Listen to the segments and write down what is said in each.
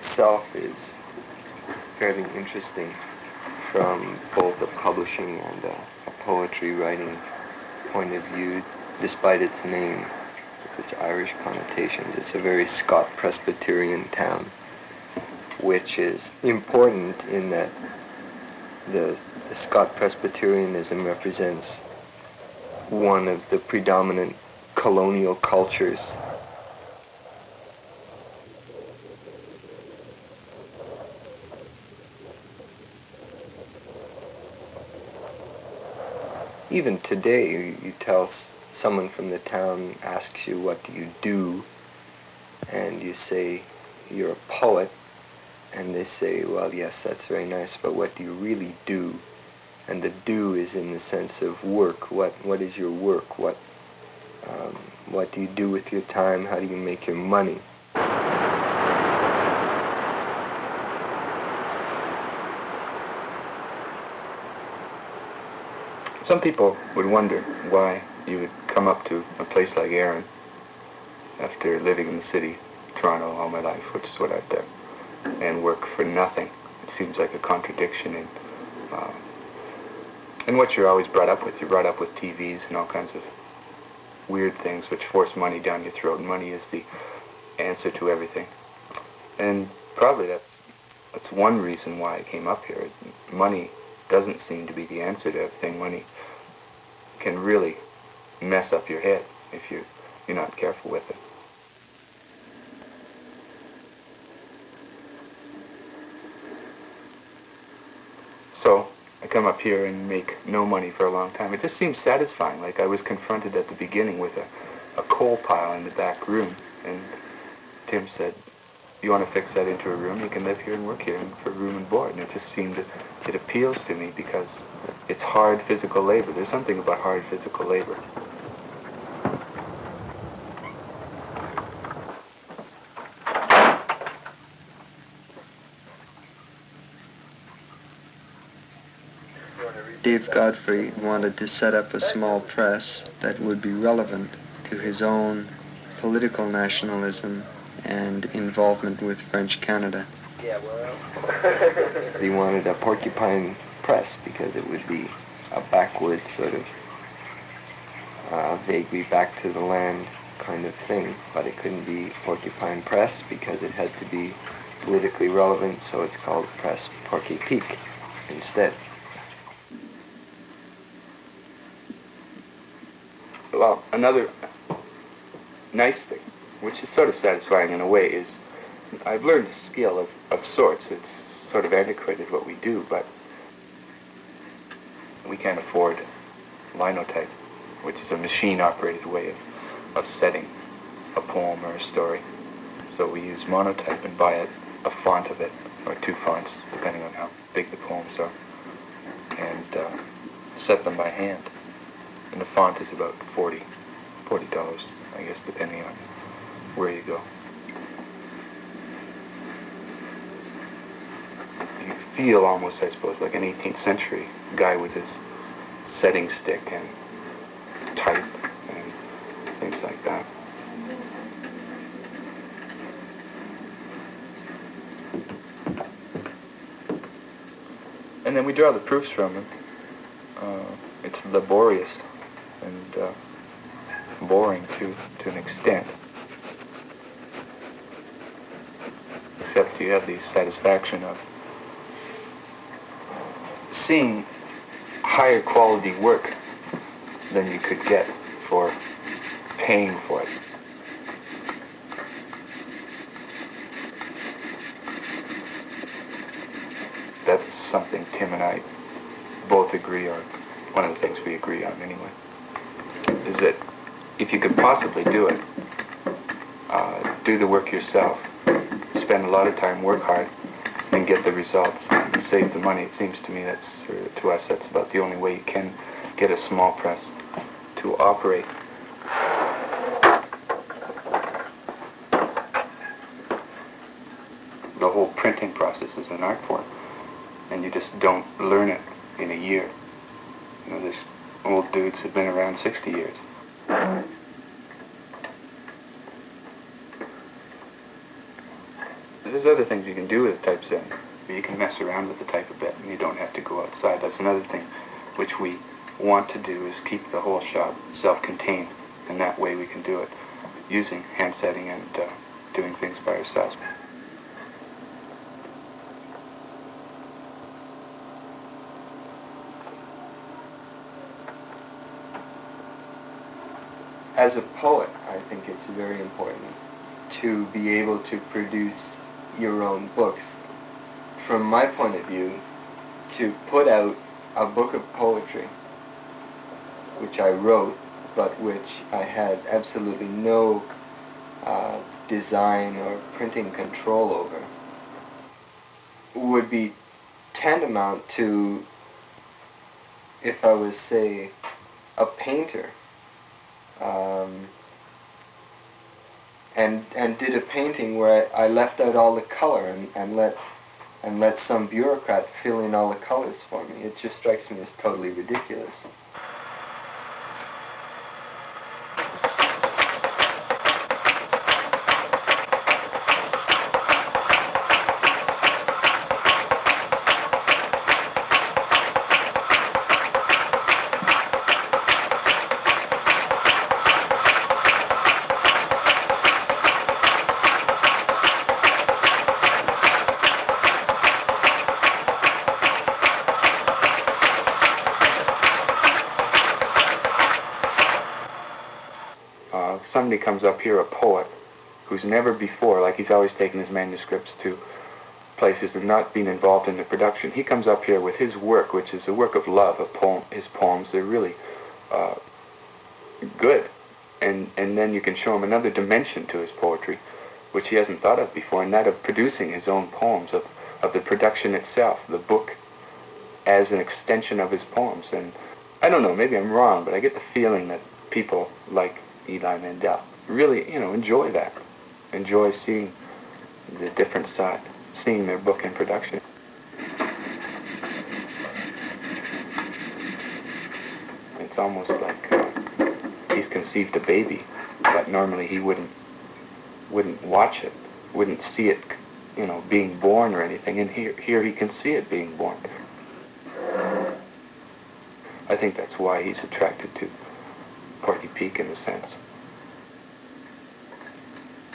itself is fairly interesting from both a publishing and a poetry writing point of view. Despite its name, with its Irish connotations, it's a very Scot Presbyterian town, which is important in that the Scot Presbyterianism represents one of the predominant colonial cultures. Even today, you tell someone from the town, asks you, what do you do? And you say, you're a poet. And they say, well, yes, that's very nice, but what do you really do? And the do is in the sense of work. What is your work? What do you do with your time? How do you make your money? Some people would wonder why you would come up to a place like Erin after living in the city, Toronto, all my life, which is what I've done, and work for nothing. It seems like a contradiction in what you're always brought up with. You're brought up with TVs and all kinds of weird things which force money down your throat. Money is the answer to everything. And probably that's one reason why I came up here. Money doesn't seem to be the answer to everything. Money can really mess up your head if you're not careful with it. So I come up here and make no money for a long time. It just seems satisfying. Like I was confronted at the beginning with a coal pile in the back room, and Tim said, you want to fix that into a room, you can live here and work here for room and board. And it just seemed it appeals to me because it's hard physical labor. There's something about hard physical labor. Dave Godfrey wanted to set up a small press that would be relevant to his own political nationalism and involvement with French Canada. He wanted a Porcupine Press because it would be a backwoods sort of vaguely back to the land kind of thing, but it couldn't be Porcupine Press because it had to be politically relevant, so it's called Press Porcepic instead. Well, another nice thing, which is sort of satisfying in a way, is I've learned a skill of sorts. It's sort of antiquated what we do, but we can't afford linotype, which is a machine-operated way of setting a poem or a story. So we use monotype and buy a font of it, or two fonts, depending on how big the poems are, and set them by hand. And the font is about $40, I guess, depending on where you go. You feel almost, I suppose, like an 18th century guy with his setting stick and type and things like that. And then we draw the proofs from him. It's laborious and boring to an extent. Except you have the satisfaction of seeing higher quality work than you could get for paying for it. That's something Tim and I both agree on. One of the things we agree on anyway, is that if you could possibly do it, do the work yourself, spend a lot of time, work hard, and get the results, and save the money. It seems to me to us, that's about the only way you can get a small press to operate. The whole printing process is an art form, and you just don't learn it in a year. There's old dudes who've been around 60 years. There's other things you can do with typesetting. You can mess around with the type a bit, and you don't have to go outside. That's another thing which we want to do, is keep the whole shop self-contained, and that way we can do it using hand setting and doing things by ourselves. As a poet, I think it's very important to be able to produce your own books. From my point of view, to put out a book of poetry, which I wrote, but which I had absolutely no design or printing control over, would be tantamount to if I was, say, a painter, and did a painting where I left out all the color and let some bureaucrat fill in all the colors for me. It just strikes me as totally ridiculous. Somebody comes up here, a poet, who's never before, like he's always taken his manuscripts to places and not been involved in the production. He comes up here with his work, which is a work of love, his poems. They're really good. And then you can show him another dimension to his poetry, which he hasn't thought of before, and that of producing his own poems, of the production itself, the book as an extension of his poems. And I don't know, maybe I'm wrong, but I get the feeling that people like Eli Mandel really, enjoy that. Enjoy seeing the different side, seeing their book in production. It's almost like he's conceived a baby, but normally he wouldn't watch it, wouldn't see it, being born or anything. And here he can see it being born. I think that's why he's attracted to Porcepic in a sense.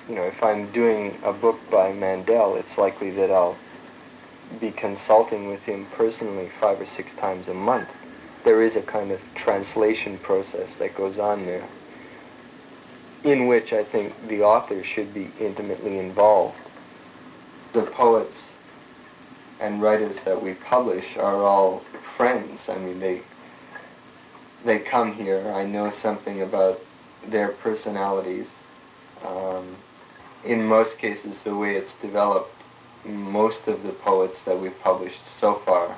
If I'm doing a book by Mandel, it's likely that I'll be consulting with him personally 5 or 6 times a month. There is a kind of translation process that goes on there, in which I think the author should be intimately involved. The poets and writers that we publish are all friends. I mean, they come here. I know something about their personalities. In most cases, the way it's developed, most of the poets that we've published so far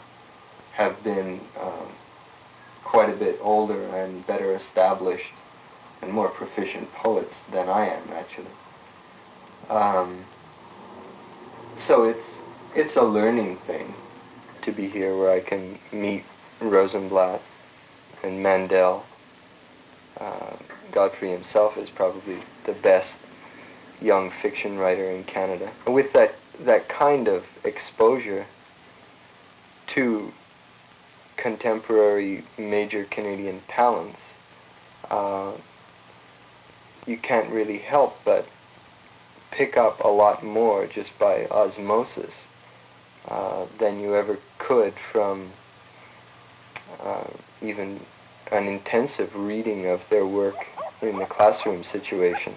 have been quite a bit older and better established and more proficient poets than I am, actually. So it's a learning thing to be here, where I can meet Rosenblatt and Mandel. Godfrey himself is probably the best young fiction writer in Canada. With that kind of exposure to contemporary major Canadian talents, you can't really help but pick up a lot more just by osmosis than you ever could from even an intensive reading of their work in the classroom situation.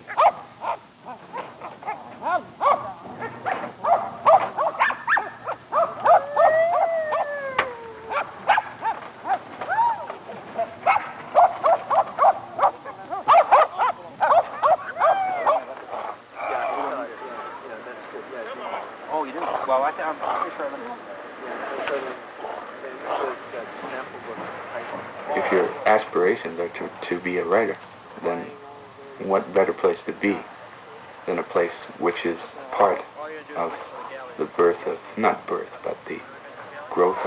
If your aspirations are to be a writer, then what better place to be than a place which is part of the birth of, not birth, but the growth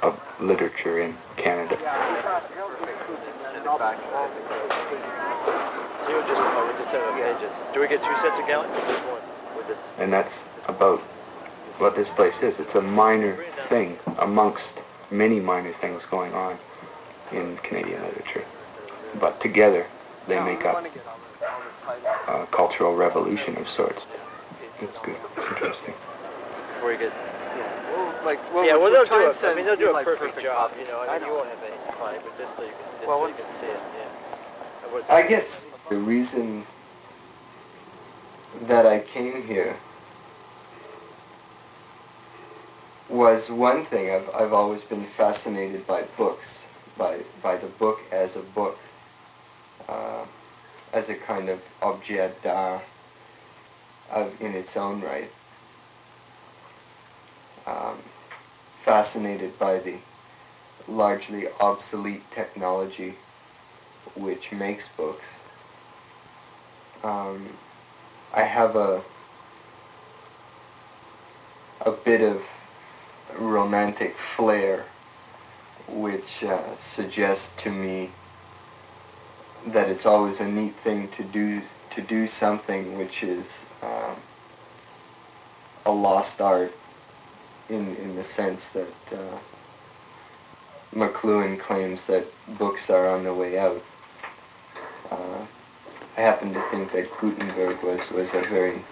of literature in Canada. Do we get 2 sets of gallons or just one? With the And that's about what this place is. It's a minor thing amongst many minor things going on in Canadian literature. But together, they make up a cultural revolution of sorts. It's good. It's interesting. Very good. Yeah, well, they'll do it. I mean, they'll do a perfect job, you know. I mean, you won't have any decline, but just so you can see it, yeah. I guess the reason that I came here was one thing. I've always been fascinated by books, by the book, as a kind of objet d'art in its own right. Fascinated by the largely obsolete technology which makes books. I have a bit of romantic flair which suggests to me that it's always a neat thing to do something which is a lost art in the sense that McLuhan claims that books are on the way out. I happen to think that Gutenberg was a very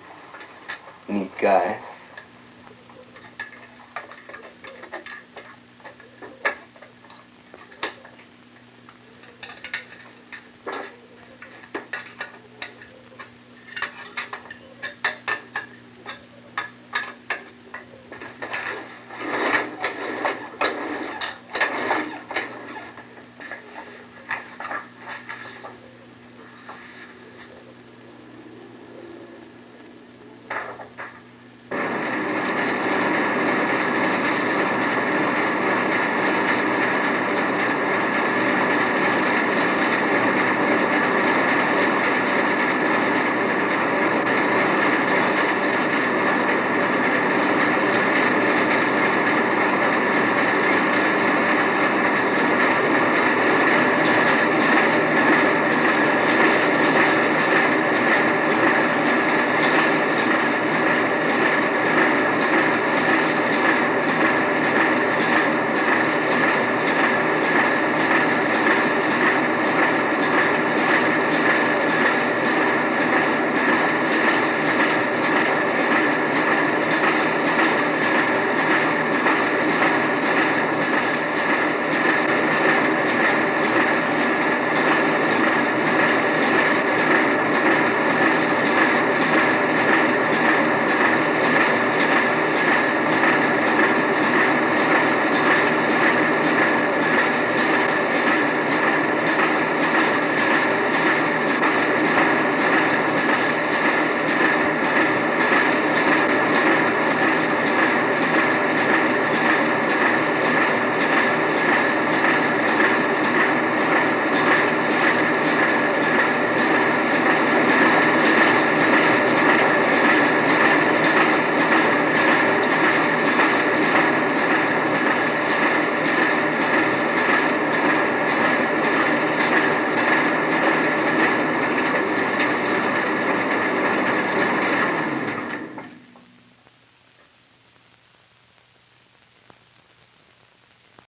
neat guy.